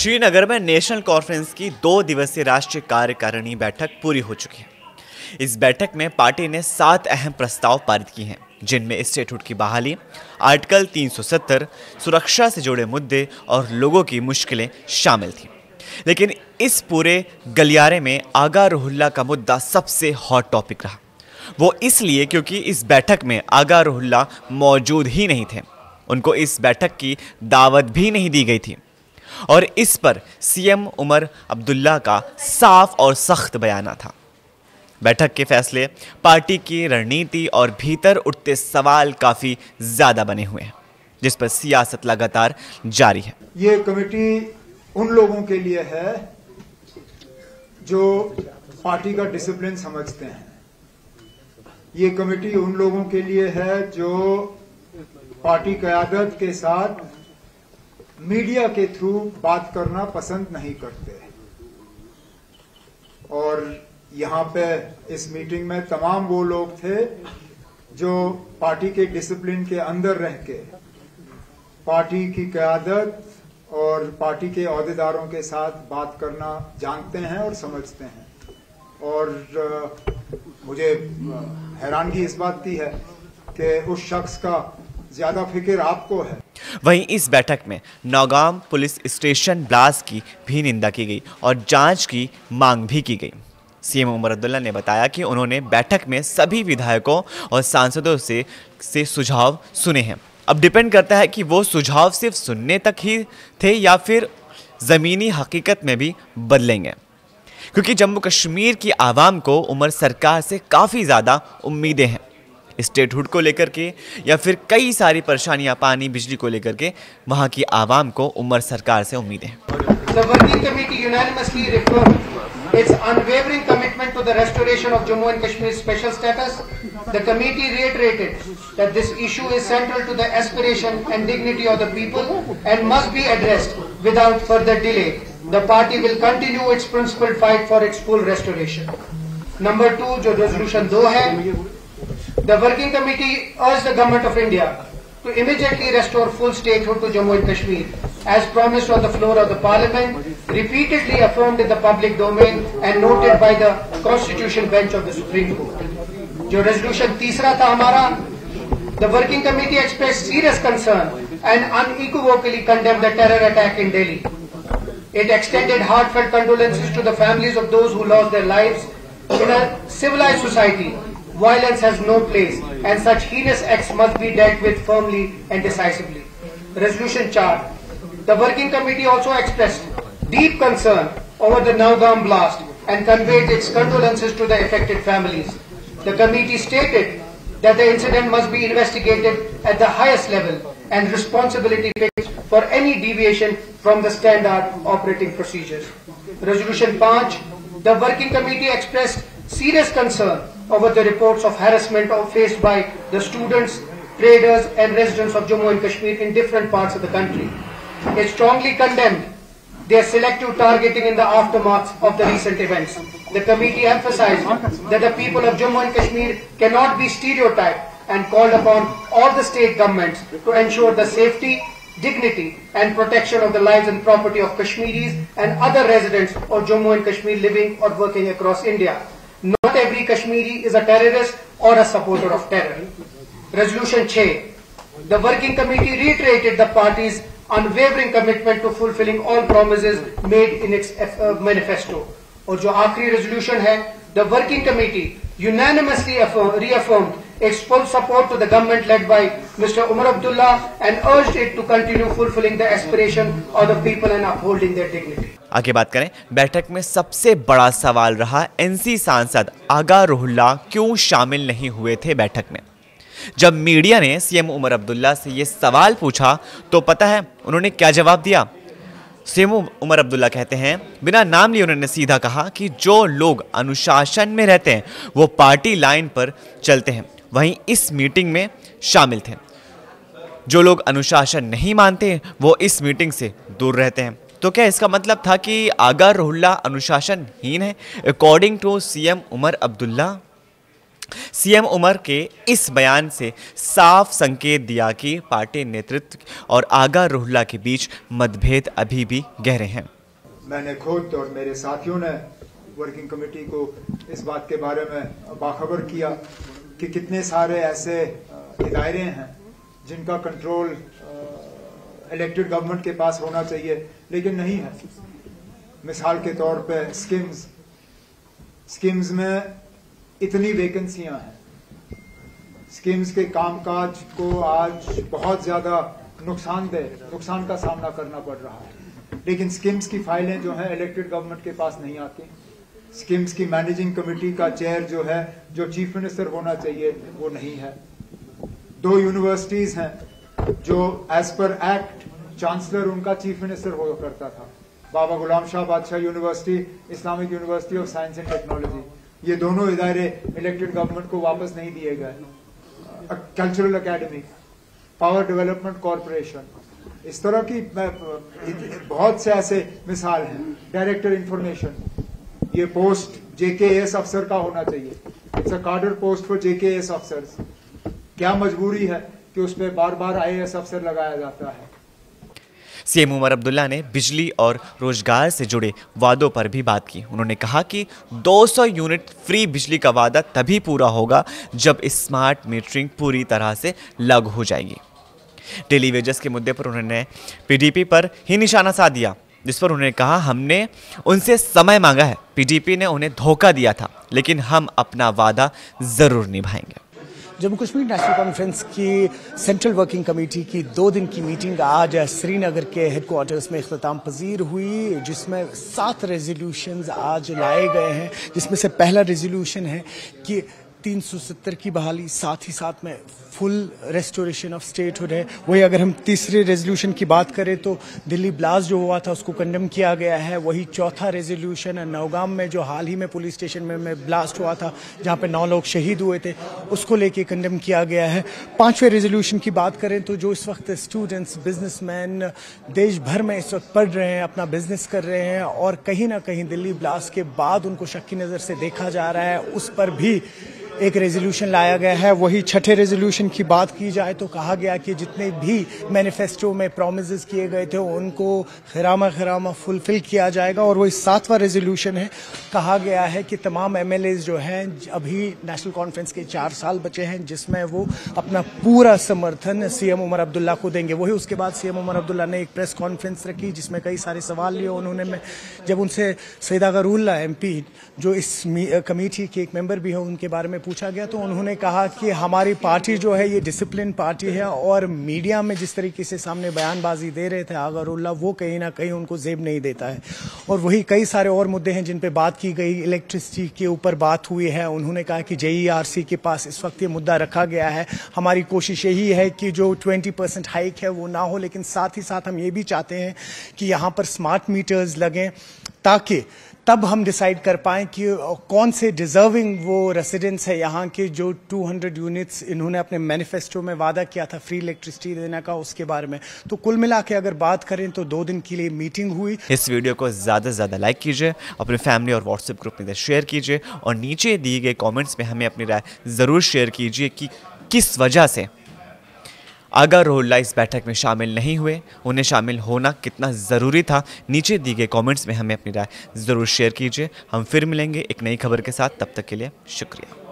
श्रीनगर में national conference की 2 दिवसीय राष्ट्रीय कार्यकारिणी बैठक पूरी हो चुकी है। इस बैठक में पार्टी ने 7 अहम प्रस्ताव पारित किए हैं, जिनमें स्टेटहुड की बहाली, आर्टिकल 370, सुरक्षा से जुड़े मुद्दे और लोगों की मुश्किलें शामिल थीं। लेकिन इस पूरे गलियारे में आगा रुहुल्लाह का मुद्दा सबसे हॉट टॉपिक रहा। वो इसलिए क्योंकि इस बैठक में आगा रुहुल्लाह मौजूद ही नहीं थे। उनको इस बैठक की दावत भी नहीं दी गई थी और इस पर सीएम उमर अब्दुल्ला का साफ और सख्त बयान था। बैठक के फैसले, पार्टी की रणनीति और भीतर उठते सवाल काफ़ी ज़्यादा बने हुए हैं, जिस पर सियासत लगातार जारी है। ये कमेटी उन लोगों के लिए है जो पार्टी का डिसिप्लिन समझते हैं। ये कमेटी उन लोगों के लिए है जो पार्टी क़यादत के साथ मीडिया के थ्रू बात करना पसंद नहीं करते। और यहाँ पे इस मीटिंग में तमाम वो लोग थे जो पार्टी के डिसिप्लिन के अंदर रह के पार्टी की क़यादत और पार्टी के ओहदेदारों के साथ बात करना जानते हैं और समझते हैं। और मुझे हैरानगी इस बात की है कि उस शख्स का ज्यादा फिक्र आपको है। वहीं इस बैठक में नौगाम पुलिस स्टेशन ब्लास्ट की भी निंदा की गई और जांच की मांग भी की गई। सीएम उमर अब्दुल्ला ने बताया कि उन्होंने बैठक में सभी विधायकों और सांसदों से सुझाव सुने हैं। अब डिपेंड करता है कि वो सुझाव सिर्फ सुनने तक ही थे या फिर ज़मीनी हकीकत में भी बदलेंगे, क्योंकि जम्मू कश्मीर की आवाम को उमर सरकार से काफ़ी ज़्यादा उम्मीदें हैं। स्टेटहुड को लेकर के या फिर कई सारी परेशानियां, पानी बिजली को लेकर के वहां की आवाम को उमर सरकार से उम्मीदें हैं। The working committee unanimously reaffirmed its unwavering commitment to the restoration of Jammu and Kashmir's special status. The committee reiterated that this issue is central to the aspiration and dignity of the people and must be addressed without further delay. The party will continue its principled fight for its full restoration. Number 2, जो resolution 2 है, the working committee urged the government of India to immediately restore full statehood to Jammu and Kashmir, as promised on the floor of the Parliament, repeatedly affirmed in the public domain and noted by the Constitution Bench of the Supreme Court. जो resolution 3 था हमारा, the working committee expressed serious concern and unequivocally condemned the terror attack in Delhi. It extended heartfelt condolences to the families of those who lost their lives. In a civilized society, violence has no place and such heinous acts must be dealt with firmly and decisively. Resolution 4. The working committee also expressed deep concern over the Naugam blast and conveyed its condolences to the affected families. The committee stated that the incident must be investigated at the highest level and responsibility fixed for any deviation from the standard operating procedures. Resolution 5. The working committee expressed serious concern over the reports of harassment faced by the students, traders and residents of Jammu and Kashmir in different parts of the country. It strongly condemned their selective targeting in the aftermath of the recent events. The committee emphasized that the people of Jammu and Kashmir cannot be stereotyped and called upon all the state governments to ensure the safety, dignity and protection of the lives and property of Kashmiris and other residents of Jammu and Kashmir living or working across India. Not every Kashmiri is a terrorist or a supporter of terror. Resolution 6. The working committee reiterated the party's unwavering commitment to fulfilling all promises made in its manifesto. और जो आखिरी resolution है, the working committee unanimously reaffirmed its full support to the government led by Mr. Umar Abdullah and urged it to continue fulfilling the aspiration of the people and upholding their dignity. आगे बात करें, बैठक में सबसे बड़ा सवाल रहा NC सांसद आगा रुहुल्लाह क्यों शामिल नहीं हुए थे बैठक में। जब मीडिया ने सीएम उमर अब्दुल्ला से ये सवाल पूछा तो पता है उन्होंने क्या जवाब दिया। सीएम उमर अब्दुल्ला कहते हैं, बिना नाम लिए उन्होंने सीधा कहा कि जो लोग अनुशासन में रहते हैं वो पार्टी लाइन पर चलते हैं, वहीं इस मीटिंग में शामिल थे। जो लोग अनुशासन नहीं मानते वो इस मीटिंग से दूर रहते हैं। तो क्या इसका मतलब था कि आगा रुहुल्लाह अनुशासनहीन है? According to CM Omar Abdullah, CM Omar के इस बयान से साफ संकेत दिया कि पार्टी नेतृत्व और आगा रुहुल्लाह के बीच मतभेद अभी भी गहरे हैं। मैंने खुद और मेरे साथियों ने वर्किंग कमेटी को इस बात के बारे में बाखबर किया कि कितने सारे ऐसे इदारे हैं जिनका कंट्रोल इलेक्टेड गवर्नमेंट के पास होना चाहिए लेकिन नहीं है। मिसाल के तौर पे स्कीम्स में इतनी वैकेंसियां हैं, स्कीम्स के कामकाज को आज बहुत ज्यादा नुकसान का सामना करना पड़ रहा है, लेकिन स्कीम्स की फाइलें जो हैं इलेक्टेड गवर्नमेंट के पास नहीं आती। स्कीम्स की मैनेजिंग कमेटी का चेयर जो है, जो चीफ मिनिस्टर होना चाहिए, वो नहीं है। 2 यूनिवर्सिटीज हैं जो एज पर एक्ट चांसलर उनका चीफ मिनिस्टर हुआ करता था, बाबा गुलाम शाह बादशाह university, Islamic university of science and technology, ये दोनों इदारे इलेक्टेड गवर्नमेंट को वापस नहीं दिए गए। Cultural academy, power development corporation, इस तरह की बहुत से ऐसे मिसाल हैं। डायरेक्टर इंफॉर्मेशन, ये पोस्ट JKS अफसर का होना चाहिए, इट्स अ कार्डर पोस्ट फॉर JKS अफसर्स। क्या मजबूरी है कि उस पर बार बार IAS अफसर लगाया जाता है। सीएम उमर अब्दुल्ला ने बिजली और रोजगार से जुड़े वादों पर भी बात की। उन्होंने कहा कि 200 यूनिट फ्री बिजली का वादा तभी पूरा होगा जब स्मार्ट मीटरिंग पूरी तरह से लागू हो जाएगी। डेली वेजेस के मुद्दे पर उन्होंने PDP पर ही निशाना साध दिया, जिस पर उन्होंने कहा हमने उनसे समय मांगा है, PDP ने उन्हें धोखा दिया था, लेकिन हम अपना वादा जरूर निभाएंगे। जम्मू कश्मीर नेशनल कॉन्फ्रेंस की सेंट्रल वर्किंग कमेटी की 2 दिन की मीटिंग आज श्रीनगर के हेडक्वार्टर्स में इख्तिताम पजीर हुई, जिसमें 7 रेजोल्यूशंस आज लाए गए हैं, जिसमें से पहला रेजोल्यूशन है कि 370 की बहाली, साथ ही साथ में फुल रेस्टोरेशन ऑफ स्टेटहुड है। वही अगर हम तीसरे रेजोल्यूशन की बात करें तो दिल्ली ब्लास्ट जो हुआ था उसको कंडेम किया गया है। वही चौथा रेजोल्यूशन है नौगाम में जो हाल ही में पुलिस स्टेशन में ब्लास्ट हुआ था, जहां पे 9 लोग शहीद हुए थे, उसको लेके कंडेम किया गया है। 5वें रेजोल्यूशन की बात करें तो जो इस वक्त स्टूडेंट्स, बिजनेसमैन देश भर में इस वक्त पढ़ रहे हैं, अपना बिजनेस कर रहे हैं और कहीं ना कहीं दिल्ली ब्लास्ट के बाद उनको शक की नज़र से देखा जा रहा है, उस पर भी एक रेजोल्यूशन लाया गया है। वही 6ठे रेजोल्यूशन की बात की जाए तो कहा गया कि जितने भी मैनिफेस्टो में प्रॉमिसेस किए गए थे उनको खरामा फुलफिल किया जाएगा। और वही 7वां रेजोल्यूशन है, कहा गया है कि तमाम MLAs जो हैं, अभी नेशनल कॉन्फ्रेंस के 4 साल बचे हैं, जिसमें वो अपना पूरा समर्थन CM उमर अब्दुल्ला को देंगे। वही उसके बाद CM उमर अब्दुल्ला ने एक प्रेस कॉन्फ्रेंस रखी जिसमें कई सारे सवाल लिए उन्होंने। जब उनसे सईदा गरूल्ला MP जो इस कमेटी के एक मेंबर भी हैं उनके बारे में पूछा गया तो उन्होंने कहा कि हमारी पार्टी जो है ये डिसिप्लिन पार्टी है और मीडिया में जिस तरीके से सामने बयानबाजी दे रहे थे अगरुल्ला, वो कहीं ना कहीं उनको जेब नहीं देता है। और वही कई सारे और मुद्दे हैं जिन पे बात की गई। इलेक्ट्रिसिटी के ऊपर बात हुई है, उन्होंने कहा कि JERC के पास इस वक्त ये मुद्दा रखा गया है, हमारी कोशिश यही है कि जो 20% हाइक है वो ना हो, लेकिन साथ ही साथ हम ये भी चाहते हैं कि यहाँ पर स्मार्ट मीटर्स लगें ताकि तब हम डिसाइड कर पाएं कि कौन से डिजर्विंग वो रेसिडेंट्स है यहाँ के जो 200 यूनिट्स इन्होंने अपने मैनिफेस्टो में वादा किया था फ्री इलेक्ट्रिसिटी देने का, उसके बारे में। तो कुल मिला के अगर बात करें तो 2 दिन के लिए मीटिंग हुई। इस वीडियो को ज़्यादा से ज़्यादा लाइक कीजिए, अपने फैमिली और व्हाट्सएप ग्रुप में शेयर कीजिए और नीचे दिए गए कॉमेंट्स में हमें अपनी राय ज़रूर शेयर कीजिए कि किस वजह से अगरुल्ला इस बैठक में शामिल नहीं हुए, उन्हें शामिल होना कितना ज़रूरी था। नीचे दिए गए कमेंट्स में हमें अपनी राय ज़रूर शेयर कीजिए। हम फिर मिलेंगे एक नई खबर के साथ, तब तक के लिए शुक्रिया।